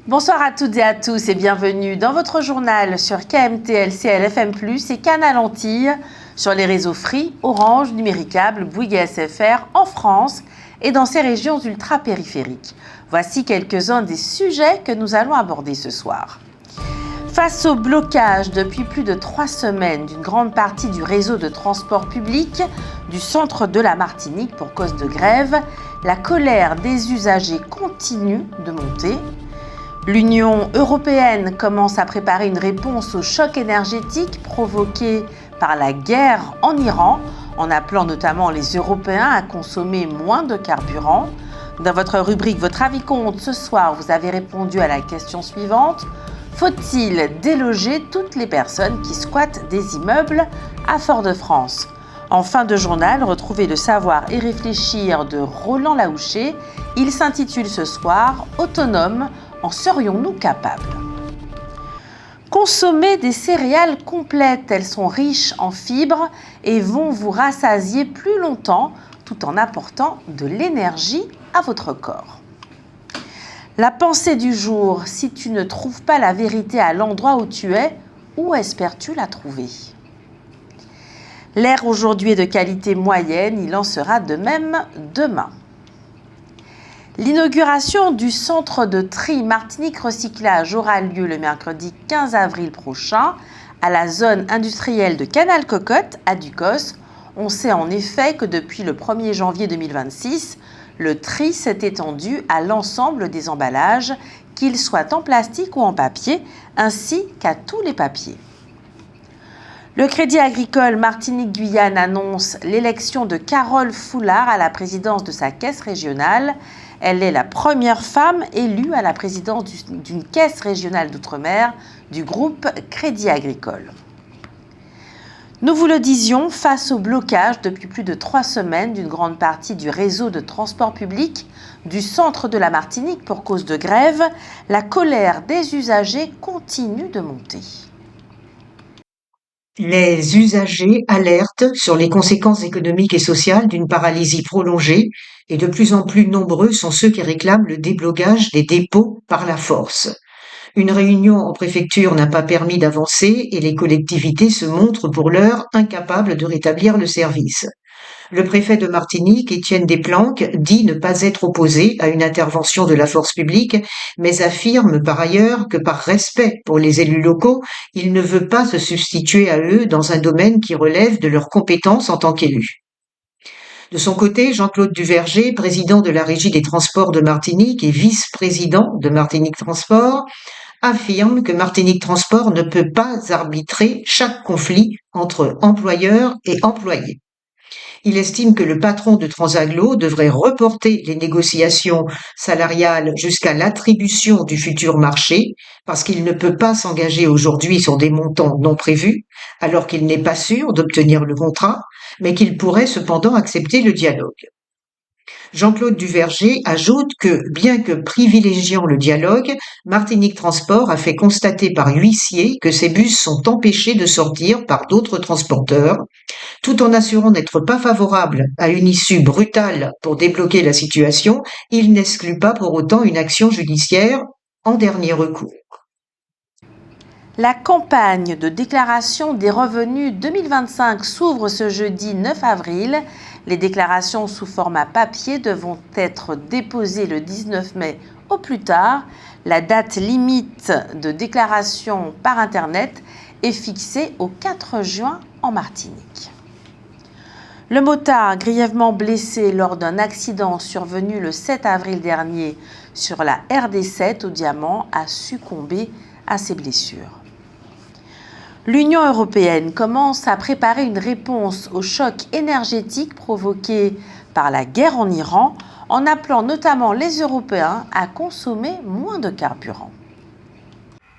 Bonsoir à toutes et à tous et bienvenue dans votre journal sur KMT, LCL, FM+, et Canal Antilles, sur les réseaux Free, Orange, Numéricable, Bouygues SFR en France et dans ces régions ultra-périphériques. Voici quelques-uns des sujets que nous allons aborder ce soir. Face au blocage depuis plus de 3 semaines d'une grande partie du réseau de transport public du centre de la Martinique pour cause de grève, la colère des usagers continue de monter. L'Union européenne commence à préparer une réponse au choc énergétique provoqué par la guerre en Iran, en appelant notamment les Européens à consommer moins de carburant. Dans votre rubrique Votre avis compte, ce soir, vous avez répondu à la question suivante. Faut-il déloger toutes les personnes qui squattent des immeubles à Fort-de-France ? En fin de journal, retrouvez le savoir et réfléchir de Roland Laouché. Il s'intitule ce soir « Autonome, en serions-nous capables ?» Consommez des céréales complètes, elles sont riches en fibres et vont vous rassasier plus longtemps tout en apportant de l'énergie à votre corps. La pensée du jour, si tu ne trouves pas la vérité à l'endroit où tu es, où espères-tu la trouver ? L'air aujourd'hui est de qualité moyenne, il en sera de même demain. L'inauguration du centre de tri Martinique Recyclage aura lieu le mercredi 15 avril prochain à la zone industrielle de Canal Cocotte à Ducos. On sait en effet que depuis le 1er janvier 2026, le tri s'est étendu à l'ensemble des emballages, qu'ils soient en plastique ou en papier, ainsi qu'à tous les papiers. Le Crédit Agricole Martinique-Guyane annonce l'élection de Carole Foulard à la présidence de sa caisse régionale. Elle est la première femme élue à la présidence d'une caisse régionale d'outre-mer du groupe Crédit Agricole. Nous vous le disions, face au blocage depuis plus de 3 semaines d'une grande partie du réseau de transport public du centre de la Martinique pour cause de grève, la colère des usagers continue de monter. Les usagers alertent sur les conséquences économiques et sociales d'une paralysie prolongée et de plus en plus nombreux sont ceux qui réclament le déblocage des dépôts par la force. Une réunion en préfecture n'a pas permis d'avancer et les collectivités se montrent pour l'heure incapables de rétablir le service. Le préfet de Martinique, Étienne Desplanques, dit ne pas être opposé à une intervention de la force publique, mais affirme par ailleurs que par respect pour les élus locaux, il ne veut pas se substituer à eux dans un domaine qui relève de leurs compétences en tant qu'élus. De son côté, Jean-Claude Duverger, président de la Régie des transports de Martinique et vice-président de Martinique Transport, affirme que Martinique Transport ne peut pas arbitrer chaque conflit entre employeurs et employés. Il estime que le patron de Transaglo devrait reporter les négociations salariales jusqu'à l'attribution du futur marché, parce qu'il ne peut pas s'engager aujourd'hui sur des montants non prévus, alors qu'il n'est pas sûr d'obtenir le contrat, mais qu'il pourrait cependant accepter le dialogue. Jean-Claude Duverger ajoute que, bien que privilégiant le dialogue, Martinique Transport a fait constater par huissier que ces bus sont empêchés de sortir par d'autres transporteurs, tout en assurant n'être pas favorable à une issue brutale pour débloquer la situation. Il n'exclut pas pour autant une action judiciaire en dernier recours. La campagne de déclaration des revenus 2025 s'ouvre ce jeudi 9 avril. Les déclarations sous format papier devront être déposées le 19 mai au plus tard. La date limite de déclaration par Internet est fixée au 4 juin en Martinique. Le motard grièvement blessé lors d'un accident survenu le 7 avril dernier sur la RD7 au Diamant a succombé à ses blessures. L'Union européenne commence à préparer une réponse au choc énergétique provoqué par la guerre en Iran, en appelant notamment les Européens à consommer moins de carburant.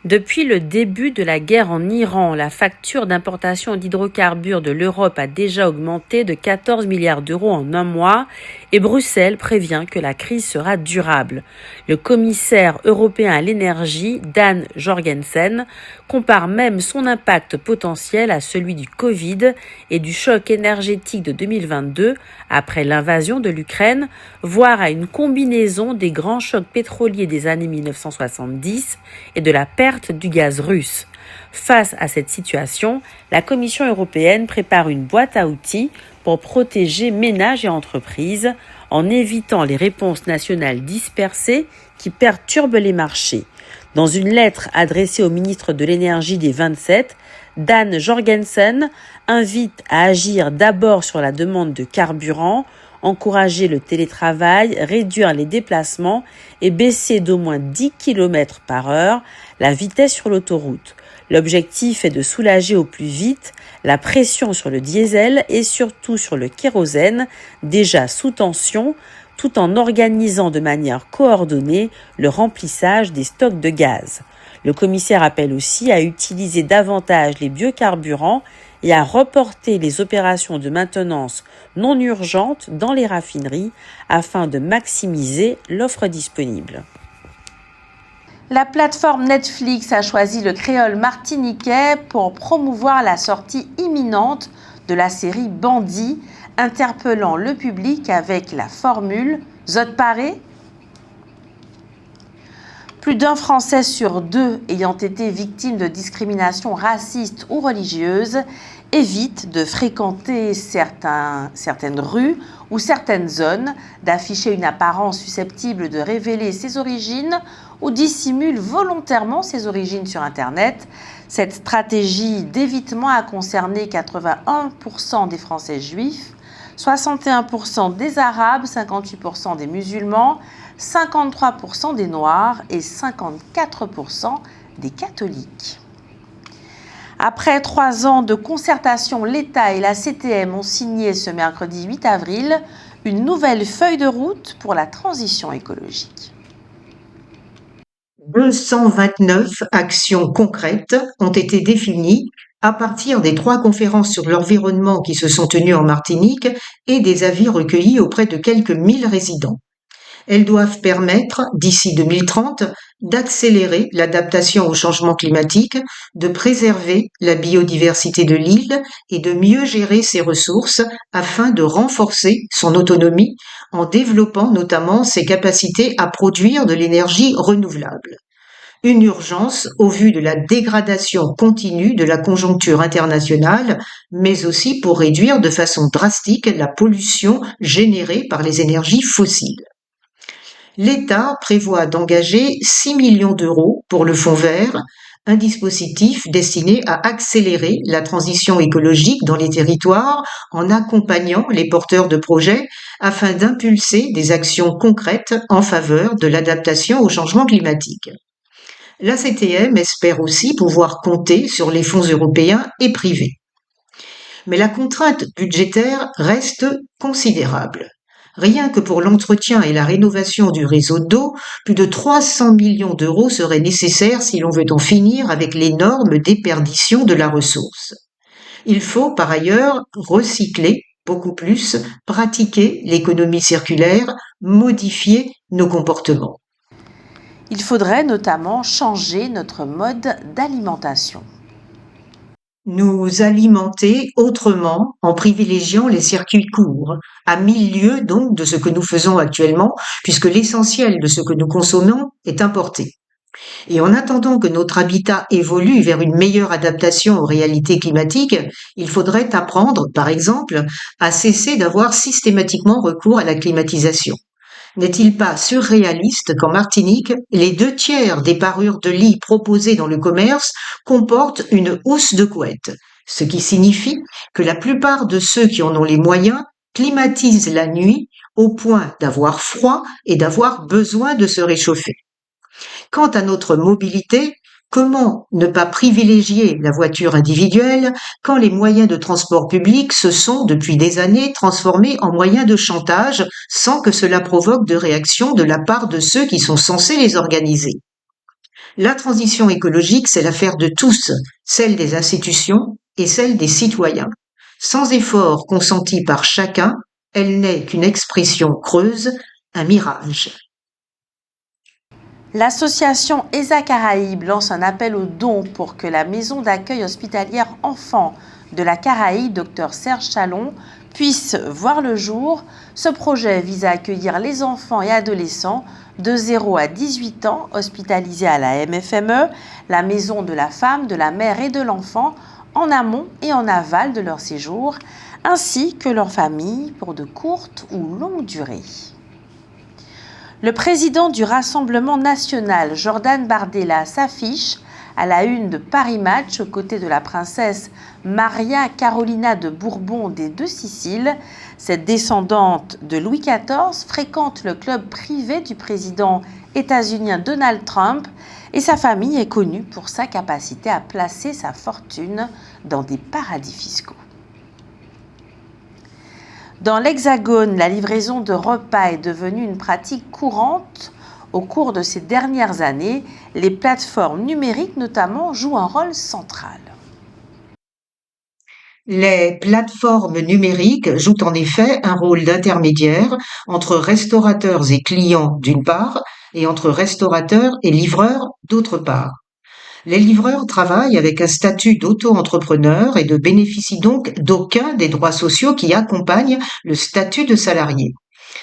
Depuis le début de la guerre en Iran, la facture d'importation d'hydrocarbures de l'Europe a déjà augmenté de 14 milliards d'euros en un mois Et Bruxelles prévient que la crise sera durable. Le commissaire européen à l'énergie, Dan Jorgensen, compare même son impact potentiel à celui du Covid et du choc énergétique de 2022 après l'invasion de l'Ukraine, voire à une combinaison des grands chocs pétroliers des années 1970 et de la perte du gaz russe. Face à cette situation, la Commission européenne prépare une boîte à outils pour protéger ménages et entreprises en évitant les réponses nationales dispersées qui perturbent les marchés. Dans une lettre adressée au ministre de l'énergie des 27, Dan Jorgensen invite à agir d'abord sur la demande de carburant, encourager le télétravail, réduire les déplacements et baisser d'au moins 10 km par heure la vitesse sur l'autoroute. L'objectif est de soulager au plus vite la pression sur le diesel et surtout sur le kérosène, déjà sous tension, tout en organisant de manière coordonnée le remplissage des stocks de gaz. Le commissaire appelle aussi à utiliser davantage les biocarburants et à reporter les opérations de maintenance non urgentes dans les raffineries afin de maximiser l'offre disponible. La plateforme Netflix a choisi le créole martiniquais pour promouvoir la sortie imminente de la série Bandit, interpellant le public avec la formule « Zot paré ?» Plus d'un Français sur deux ayant été victime de discrimination raciste ou religieuse évite de fréquenter certaines rues ou certaines zones, d'afficher une apparence susceptible de révéler ses origines ou dissimule volontairement ses origines sur Internet. Cette stratégie d'évitement a concerné 81% des Français juifs, 61% des Arabes, 58% des musulmans, 53% des Noirs et 54% des catholiques. Après 3 ans de concertation, l'État et la CTM ont signé ce mercredi 8 avril une nouvelle feuille de route pour la transition écologique. 229 actions concrètes ont été définies à partir des 3 conférences sur l'environnement qui se sont tenues en Martinique et des avis recueillis auprès de quelques 1000 résidents. Elles doivent permettre, d'ici 2030, d'accélérer l'adaptation au changement climatique, de préserver la biodiversité de l'île et de mieux gérer ses ressources afin de renforcer son autonomie en développant notamment ses capacités à produire de l'énergie renouvelable. Une urgence au vu de la dégradation continue de la conjoncture internationale, mais aussi pour réduire de façon drastique la pollution générée par les énergies fossiles. L'État prévoit d'engager 6 millions d'euros pour le Fonds vert, un dispositif destiné à accélérer la transition écologique dans les territoires en accompagnant les porteurs de projets afin d'impulser des actions concrètes en faveur de l'adaptation au changement climatique. La CTM espère aussi pouvoir compter sur les fonds européens et privés. Mais la contrainte budgétaire reste considérable. Rien que pour l'entretien et la rénovation du réseau d'eau, plus de 300 millions d'euros seraient nécessaires si l'on veut en finir avec l'énorme déperdition de la ressource. Il faut par ailleurs recycler beaucoup plus, pratiquer l'économie circulaire, modifier nos comportements. Il faudrait notamment changer notre mode d'alimentation. Nous alimenter autrement en privilégiant les circuits courts, à 1000 lieues donc de ce que nous faisons actuellement, puisque l'essentiel de ce que nous consommons est importé. Et en attendant que notre habitat évolue vers une meilleure adaptation aux réalités climatiques, il faudrait apprendre, par exemple, à cesser d'avoir systématiquement recours à la climatisation. N'est-il pas surréaliste qu'en Martinique, les 2/3 des parures de lit proposées dans le commerce comportent une housse de couette, ce qui signifie que la plupart de ceux qui en ont les moyens climatisent la nuit au point d'avoir froid et d'avoir besoin de se réchauffer. Quant à notre mobilité, comment ne pas privilégier la voiture individuelle quand les moyens de transport public se sont, depuis des années, transformés en moyens de chantage sans que cela provoque de réaction de la part de ceux qui sont censés les organiser? La transition écologique, c'est l'affaire de tous, celle des institutions et celle des citoyens. Sans effort consenti par chacun, Elle n'est qu'une expression creuse, un mirage. L'association ESA Caraïbes lance un appel aux dons pour que la maison d'accueil hospitalière enfants de la Caraïbe, Dr Serge Chalon, puisse voir le jour. Ce projet vise à accueillir les enfants et adolescents de 0 à 18 ans hospitalisés à la MFME, la maison de la femme, de la mère et de l'enfant, en amont et en aval de leur séjour, ainsi que leurs familles pour de courtes ou longues durées. Le président du Rassemblement national, Jordan Bardella, s'affiche à la une de Paris Match aux côtés de la princesse Maria Carolina de Bourbon des Deux Siciles. Cette descendante de Louis XIV fréquente le club privé du président états-unien Donald Trump et sa famille est connue pour sa capacité à placer sa fortune dans des paradis fiscaux. Dans l'Hexagone, la livraison de repas est devenue une pratique courante. Au cours de ces dernières années, les plateformes numériques notamment jouent un rôle central. Les plateformes numériques jouent en effet un rôle d'intermédiaire entre restaurateurs et clients d'une part et entre restaurateurs et livreurs d'autre part. Les livreurs travaillent avec un statut d'auto-entrepreneur et ne bénéficient donc d'aucun des droits sociaux qui accompagnent le statut de salarié.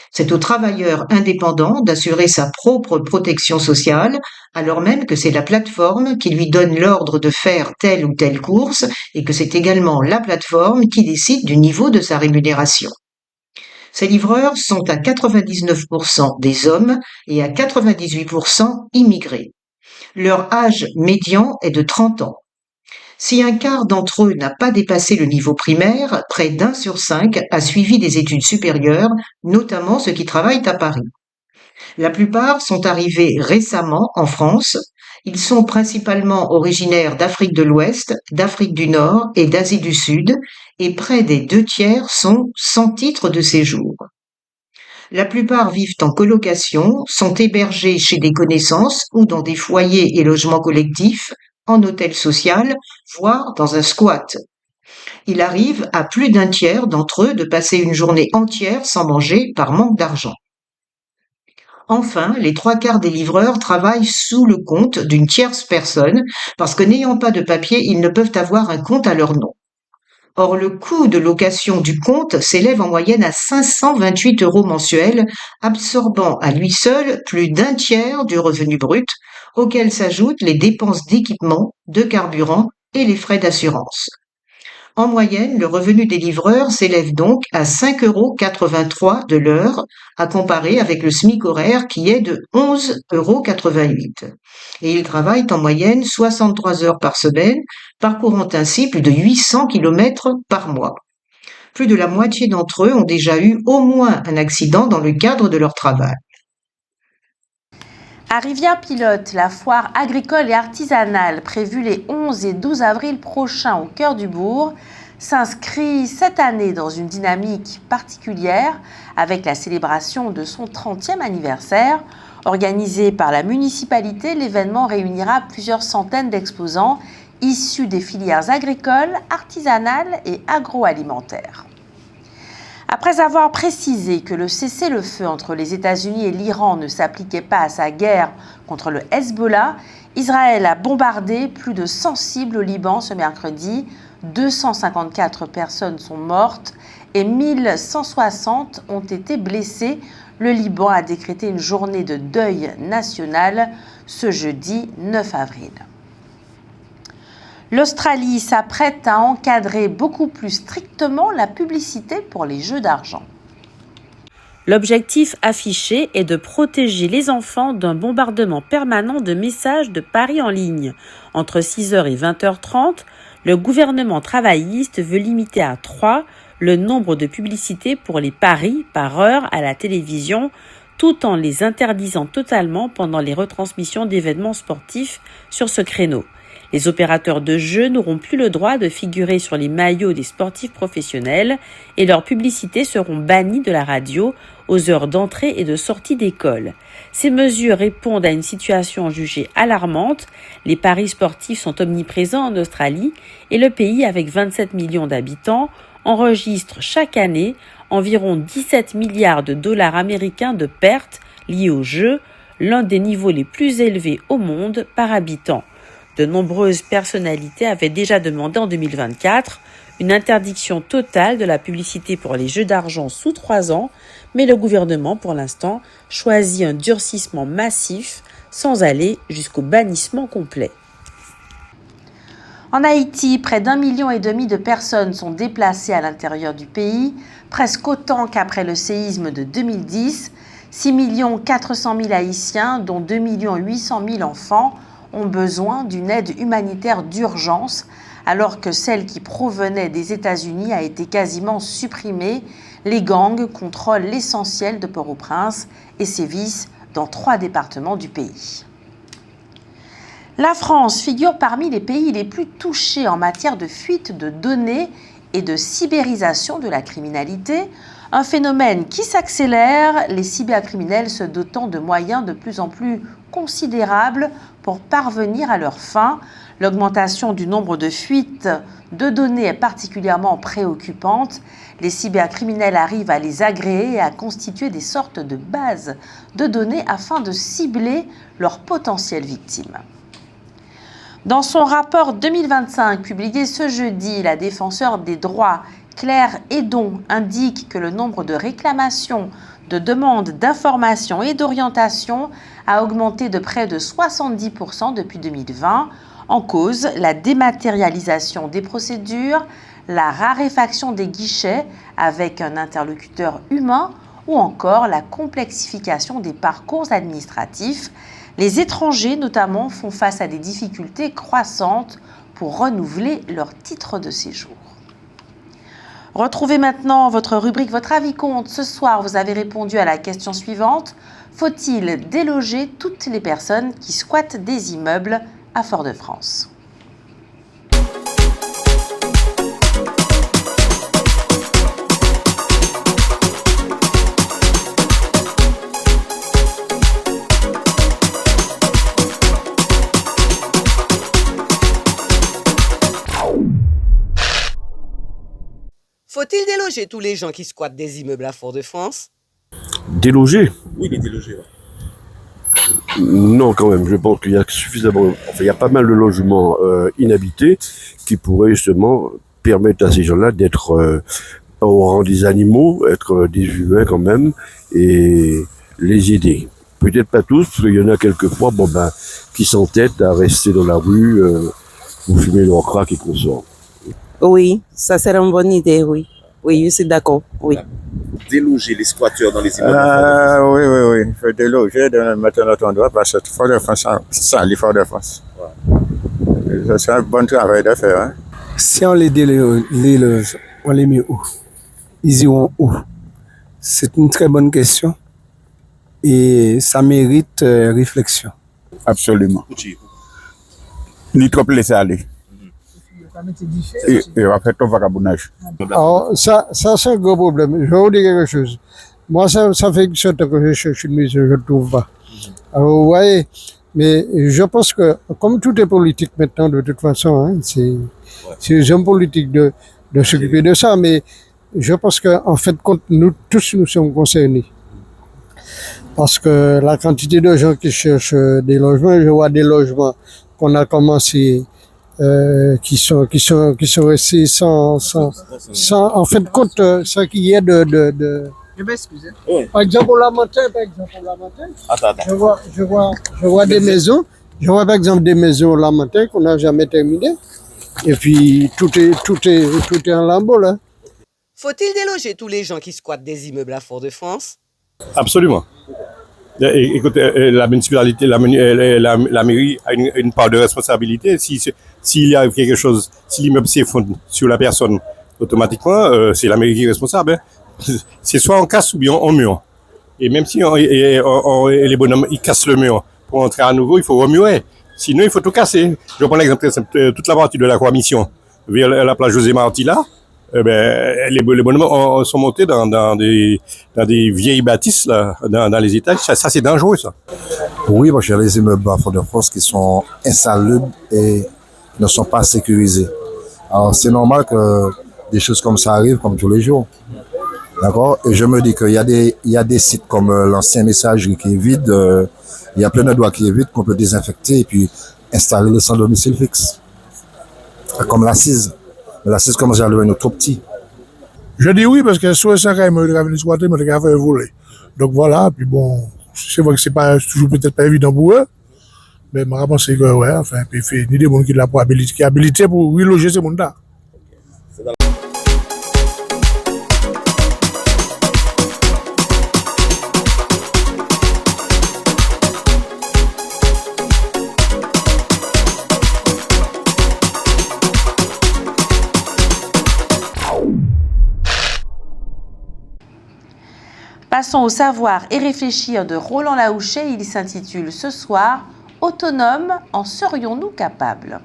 C'est au travailleur indépendant d'assurer sa propre protection sociale, alors même que c'est la plateforme qui lui donne l'ordre de faire telle ou telle course et que c'est également la plateforme qui décide du niveau de sa rémunération. Ces livreurs sont à 99% des hommes et à 98% immigrés. Leur âge médian est de 30 ans. Si un quart d'entre eux n'a pas dépassé le niveau primaire, près d'1 sur 5 a suivi des études supérieures, notamment ceux qui travaillent à Paris. La plupart sont arrivés récemment en France. Ils sont principalement originaires d'Afrique de l'Ouest, d'Afrique du Nord et d'Asie du Sud, et près des 2/3 sont sans titre de séjour. La plupart vivent en colocation, sont hébergés chez des connaissances ou dans des foyers et logements collectifs, en hôtel social, voire dans un squat. Il arrive à plus d'un tiers d'entre eux de passer une journée entière sans manger par manque d'argent. Enfin, les 3/4 des livreurs travaillent sous le compte d'une tierce personne parce que n'ayant pas de papier, ils ne peuvent avoir un compte à leur nom. Or, le coût de location du compte s'élève en moyenne à 528 € mensuels, absorbant à lui seul plus d'un tiers du revenu brut, auxquels s'ajoutent les dépenses d'équipement, de carburant et les frais d'assurance. En moyenne, le revenu des livreurs s'élève donc à 5,83 € de l'heure, à comparer avec le SMIC horaire qui est de 11,88 €. Et ils travaillent en moyenne 63 heures par semaine, parcourant ainsi plus de 800 km par mois. Plus de la moitié d'entre eux ont déjà eu au moins un accident dans le cadre de leur travail. À Rivière-Pilote, la foire agricole et artisanale prévue les 11 et 12 avril prochains au cœur du bourg s'inscrit cette année dans une dynamique particulière avec la célébration de son 30e anniversaire. Organisé par la municipalité, l'événement réunira plusieurs centaines d'exposants issus des filières agricoles, artisanales et agroalimentaires. Après avoir précisé que le cessez-le-feu entre les États-Unis et l'Iran ne s'appliquait pas à sa guerre contre le Hezbollah, Israël a bombardé plus de 100 cibles au Liban ce mercredi. 254 personnes sont mortes et 1160 ont été blessées. Le Liban a décrété une journée de deuil national ce jeudi 9 avril. L'Australie s'apprête à encadrer beaucoup plus strictement la publicité pour les jeux d'argent. L'objectif affiché est de protéger les enfants d'un bombardement permanent de messages de paris en ligne. Entre 6h et 20h30, le gouvernement travailliste veut limiter à 3 le nombre de publicités pour les paris par heure à la télévision, tout en les interdisant totalement pendant les retransmissions d'événements sportifs sur ce créneau. Les opérateurs de jeux n'auront plus le droit de figurer sur les maillots des sportifs professionnels et leurs publicités seront bannies de la radio aux heures d'entrée et de sortie d'école. Ces mesures répondent à une situation jugée alarmante. Les paris sportifs sont omniprésents en Australie et le pays, avec 27 millions d'habitants, enregistre chaque année environ 17 milliards de dollars américains de pertes liées au jeu, l'un des niveaux les plus élevés au monde par habitant. De nombreuses personnalités avaient déjà demandé en 2024 une interdiction totale de la publicité pour les jeux d'argent sous 3 ans, mais le gouvernement, pour l'instant, choisit un durcissement massif sans aller jusqu'au bannissement complet. En Haïti, près d'1,5 million de personnes sont déplacées à l'intérieur du pays, presque autant qu'après le séisme de 2010. 6 400 000 Haïtiens, dont 2 800 000 enfants, ont besoin d'une aide humanitaire d'urgence, alors que celle qui provenait des États-Unis a été quasiment supprimée. Les gangs contrôlent l'essentiel de Port-au-Prince et sévissent dans 3 départements du pays. La France figure parmi les pays les plus touchés en matière de fuite de données et de cyberisation de la criminalité, un phénomène qui s'accélère, les cybercriminels se dotant de moyens de plus en plus considérables pour parvenir à leurs fins. L'augmentation du nombre de fuites de données est particulièrement préoccupante. Les cybercriminels arrivent à les agréer et à constituer des sortes de bases de données afin de cibler leurs potentielles victimes. Dans son rapport 2025 publié ce jeudi, la défenseure des droits Claire Hédon indique que le nombre de réclamations, de demandes d'information et d'orientation a augmenté de près de 70% depuis 2020. En cause, la dématérialisation des procédures, la raréfaction des guichets avec un interlocuteur humain ou encore la complexification des parcours administratifs. Les étrangers, notamment, font face à des difficultés croissantes pour renouveler leur titre de séjour. Retrouvez maintenant votre rubrique Votre avis compte. Ce soir, vous avez répondu à la question suivante. Faut-il déloger toutes les personnes qui squattent des immeubles à Fort-de-France ? Faut-il déloger tous les gens qui squattent des immeubles à Fort-de-France ? Déloger? Oui, les délogés. Ouais. Non, quand même. Je pense qu'il y a suffisamment, il y a pas mal de logements inhabités qui pourraient justement permettre à ces gens-là d'être au rang des animaux, être des humains quand même, et les aider. Peut-être pas tous, parce qu'il y en a quelquefois, qui s'entêtent à rester dans la rue pour fumer leur crack et consorts. Oui, ça serait une bonne idée, oui. Oui, je suis d'accord, oui. Déloger les squatteurs dans les immeubles. Oui. Il faut déloger, mettre notre endroit, parce que Fort-de-France, ça, les Fort-de-France. Ouais. C'est un bon travail de faire. Hein. Si on les déloge, on les met où? Ils iront où? C'est une très bonne question et ça mérite réflexion. Absolument. Ni trop laisser aller. Et on va faire tout vagabondage. Alors, ça c'est un gros problème. Je vais vous dire quelque chose. Moi, ça fait que temps que je cherche une maison, je ne trouve pas. Alors, vous voyez, mais je pense que, comme tout est politique maintenant, de toute façon, hein, c'est les hommes politiques de s'occuper de ça, mais je pense qu'en fait, nous tous, nous sommes concernés. Parce que la quantité de gens qui cherchent des logements, je vois des logements qu'on a commencé qui sont restés sans en fait compte ce qui est de Je m'excuse. par exemple au Lamentin, je vois des maisons, je vois par exemple des maisons au Lamentin qu'on n'a jamais terminées et puis tout est en lambeaux là. Faut-il déloger tous les gens qui squattent des immeubles à Fort-de-France ? Absolument. Écoutez, la municipalité, la mairie a une part de responsabilité. S'il y a quelque chose, si l'immeuble s'effondre sur la personne, automatiquement, c'est la mairie qui est responsable. Hein. C'est soit on casse ou bien on mure. Et même si les bonhommes ils cassent le mur pour entrer à nouveau, il faut remuer. Sinon, il faut tout casser. Je prends l'exemple, toute la partie de la Croix-Mission vers la plage José Marti là. Les bonhommes sont montés dans des vieilles bâtisses là, dans les étages. Ça c'est dangereux ça. Oui, parce qu'il y a les immeubles à Fort-de-France qui sont insalubres et ne sont pas sécurisés. Alors c'est normal que des choses comme ça arrivent comme tous les jours. D'accord? Et je me dis qu'il y a des sites comme l'ancien messagerie qui est vide, il y a plein de doigts qui est vide qu'on peut désinfecter et puis installer les sans domicile fixe. Comme l'assise. L'assise commence à devenir trop petit. Je dis oui parce que soit ça quand même venir squatter, mais il fait voler. Donc voilà, puis bon, c'est vrai que c'est pas toujours peut-être pas évident pour eux, mais ma réponse c'est que ouais, enfin, puis il fait ni des gens qui l'ont habilité, qui habilité pour reloger ces gens-là. Passons au savoir et réfléchir de Roland Laouchet. Il s'intitule ce soir « Autonome, en serions-nous capables ?»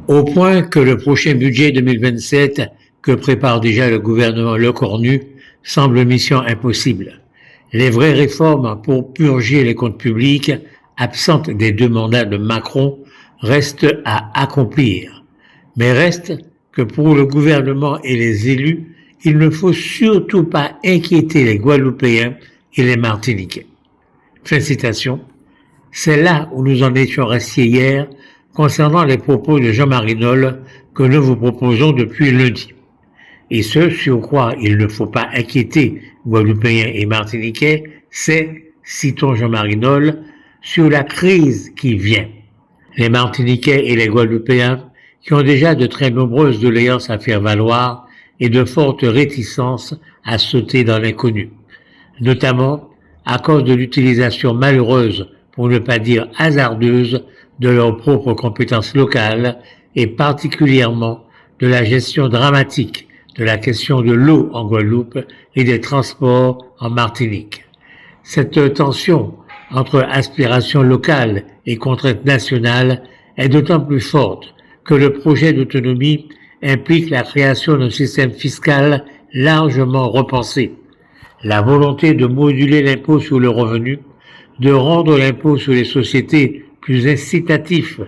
Au point que le prochain budget 2027 que prépare déjà le gouvernement Lecornu semble mission impossible. Les vraies réformes pour purger les comptes publics, absentes des 2 mandats de Macron, restent à accomplir. Mais reste que pour le gouvernement et les élus, il ne faut surtout pas inquiéter les Guadeloupéens et les Martiniquais. Fin de citation. C'est là où nous en étions restés hier concernant les propos de Jean-Marie Nolle que nous vous proposons depuis lundi. Et ce sur quoi il ne faut pas inquiéter Guadeloupéens et Martiniquais, c'est, citons Jean-Marie Nolle, sur la crise qui vient. Les Martiniquais et les Guadeloupéens, qui ont déjà de très nombreuses doléances à faire valoir et de fortes réticences à sauter dans l'inconnu, notamment à cause de l'utilisation malheureuse, pour ne pas dire hasardeuse, de leurs propres compétences locales et particulièrement de la gestion dramatique de la question de l'eau en Guadeloupe et des transports en Martinique. Cette tension entre aspirations locales et contraintes nationales est d'autant plus forte que le projet d'autonomie implique la création d'un système fiscal largement repensé. La volonté de moduler l'impôt sur le revenu, de rendre l'impôt sur les sociétés plus incitatif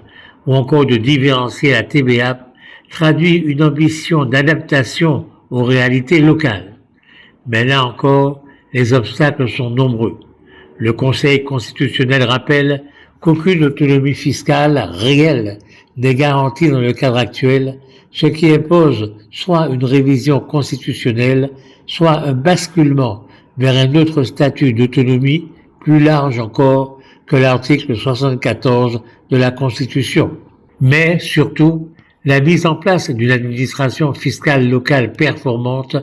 ou encore de différencier la TVA traduit une ambition d'adaptation aux réalités locales. Mais là encore, les obstacles sont nombreux. Le Conseil constitutionnel rappelle qu'aucune autonomie fiscale réelle n'est garantie dans le cadre actuel, ce qui impose soit une révision constitutionnelle, soit un basculement vers un autre statut d'autonomie plus large encore que l'article 74 de la Constitution. Mais surtout, la mise en place d'une administration fiscale locale performante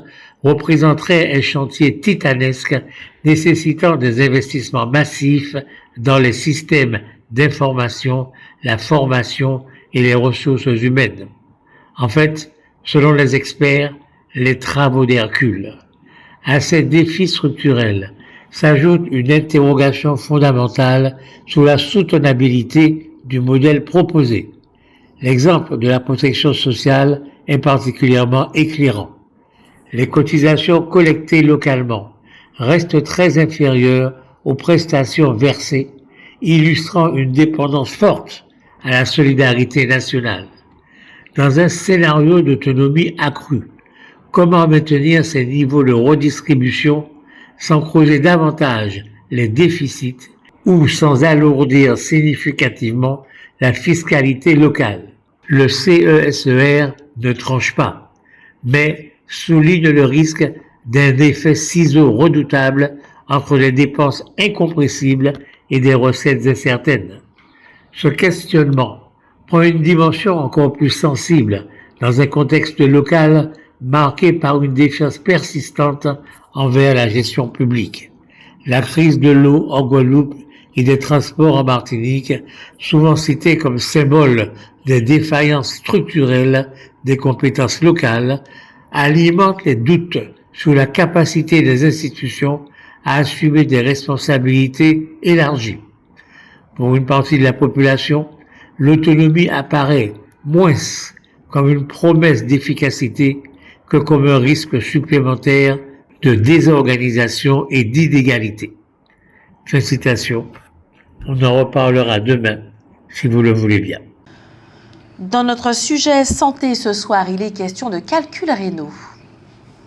représenterait un chantier titanesque nécessitant des investissements massifs dans les systèmes d'information, la formation et les ressources humaines. En fait, selon les experts, les travaux d'Hercule. À ces défis structurels s'ajoute une interrogation fondamentale sur la soutenabilité du modèle proposé. L'exemple de la protection sociale est particulièrement éclairant. Les cotisations collectées localement restent très inférieures aux prestations versées, illustrant une dépendance forte à la solidarité nationale. Dans un scénario d'autonomie accrue, comment maintenir ces niveaux de redistribution sans creuser davantage les déficits ou sans alourdir significativement la fiscalité locale? Le CESER ne tranche pas, mais souligne le risque d'un effet ciseau redoutable entre les dépenses incompressibles et des recettes incertaines. Ce questionnement prend une dimension encore plus sensible dans un contexte local marqué par une défiance persistante envers la gestion publique. La crise de l'eau en Guadeloupe et des transports en Martinique, souvent citée comme symbole des défaillances structurelles des compétences locales, alimente les doutes sur la capacité des institutions à assumer des responsabilités élargies. Pour une partie de la population, l'autonomie apparaît moins comme une promesse d'efficacité que comme un risque supplémentaire de désorganisation et d'inégalité. Fin de citation. On en reparlera demain, si vous le voulez bien. Dans notre sujet santé ce soir, il est question de calculs rénaux.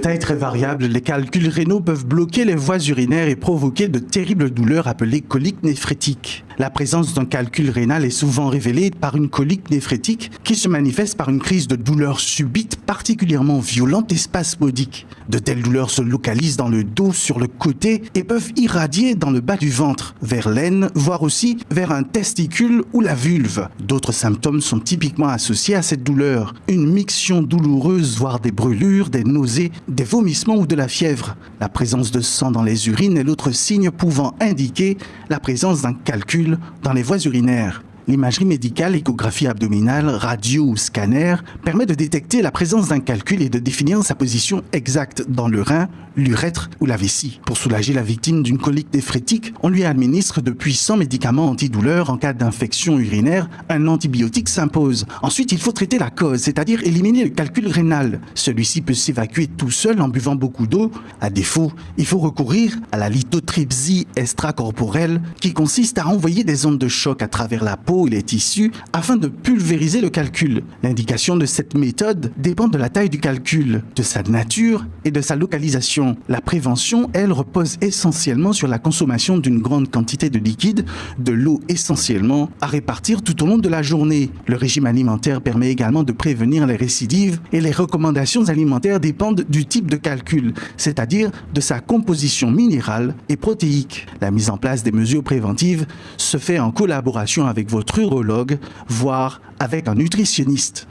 Taille très variable, les calculs rénaux peuvent bloquer les voies urinaires et provoquer de terribles douleurs appelées coliques néphrétiques. La présence d'un calcul rénal est souvent révélée par une colique néphrétique qui se manifeste par une crise de douleur subite particulièrement violente et spasmodique. De telles douleurs se localisent dans le dos, sur le côté et peuvent irradier dans le bas du ventre, vers l'aine, voire aussi vers un testicule ou la vulve. D'autres symptômes sont typiquement associés à cette douleur. Une miction douloureuse, voire des brûlures, des nausées, des vomissements ou de la fièvre. La présence de sang dans les urines est l'autre signe pouvant indiquer la présence d'un calcul dans les voies urinaires. L'imagerie médicale, échographie abdominale, radio ou scanner permet de détecter la présence d'un calcul et de définir sa position exacte dans le rein, l'urètre ou la vessie. Pour soulager la victime d'une colique néphrétique, on lui administre de puissants médicaments antidouleurs. En cas d'infection urinaire, un antibiotique s'impose. Ensuite, il faut traiter la cause, c'est-à-dire éliminer le calcul rénal. Celui-ci peut s'évacuer tout seul en buvant beaucoup d'eau. À défaut, il faut recourir à la lithotripsie extracorporelle qui consiste à envoyer des ondes de choc à travers la peau et les tissus afin de pulvériser le calcul. L'indication de cette méthode dépend de la taille du calcul, de sa nature et de sa localisation. La prévention, elle, repose essentiellement sur la consommation d'une grande quantité de liquide, de l'eau essentiellement, à répartir tout au long de la journée. Le régime alimentaire permet également de prévenir les récidives et les recommandations alimentaires dépendent du type de calcul, c'est-à-dire de sa composition minérale et protéique. La mise en place des mesures préventives se fait en collaboration avec votre urologue, voire avec un nutritionniste.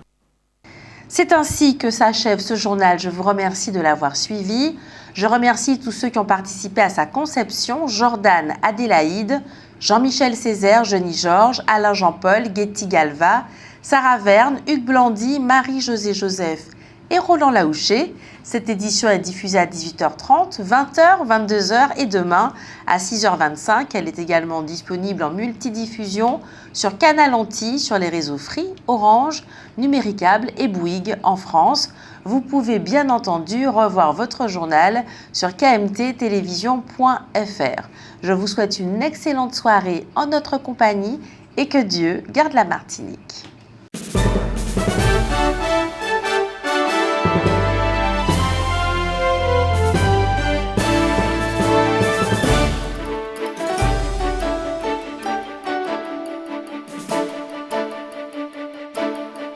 C'est ainsi que s'achève ce journal. Je vous remercie de l'avoir suivi. Je remercie tous ceux qui ont participé à sa conception: Jordan Adélaïde, Jean-Michel Césaire, Jenny Georges, Alain Jean-Paul, Getty Galva, Sarah Verne, Hugues Blandy, Marie-Josée Joseph et Roland Laouché. Cette édition est diffusée à 18h30, 20h, 22h et demain à 6h25. Elle est également disponible en multidiffusion sur Canal Antilles, sur les réseaux Free, Orange, Numéricable et Bouygues en France. Vous pouvez bien entendu revoir votre journal sur kmttelevision.fr. Je vous souhaite une excellente soirée en notre compagnie et que Dieu garde la Martinique.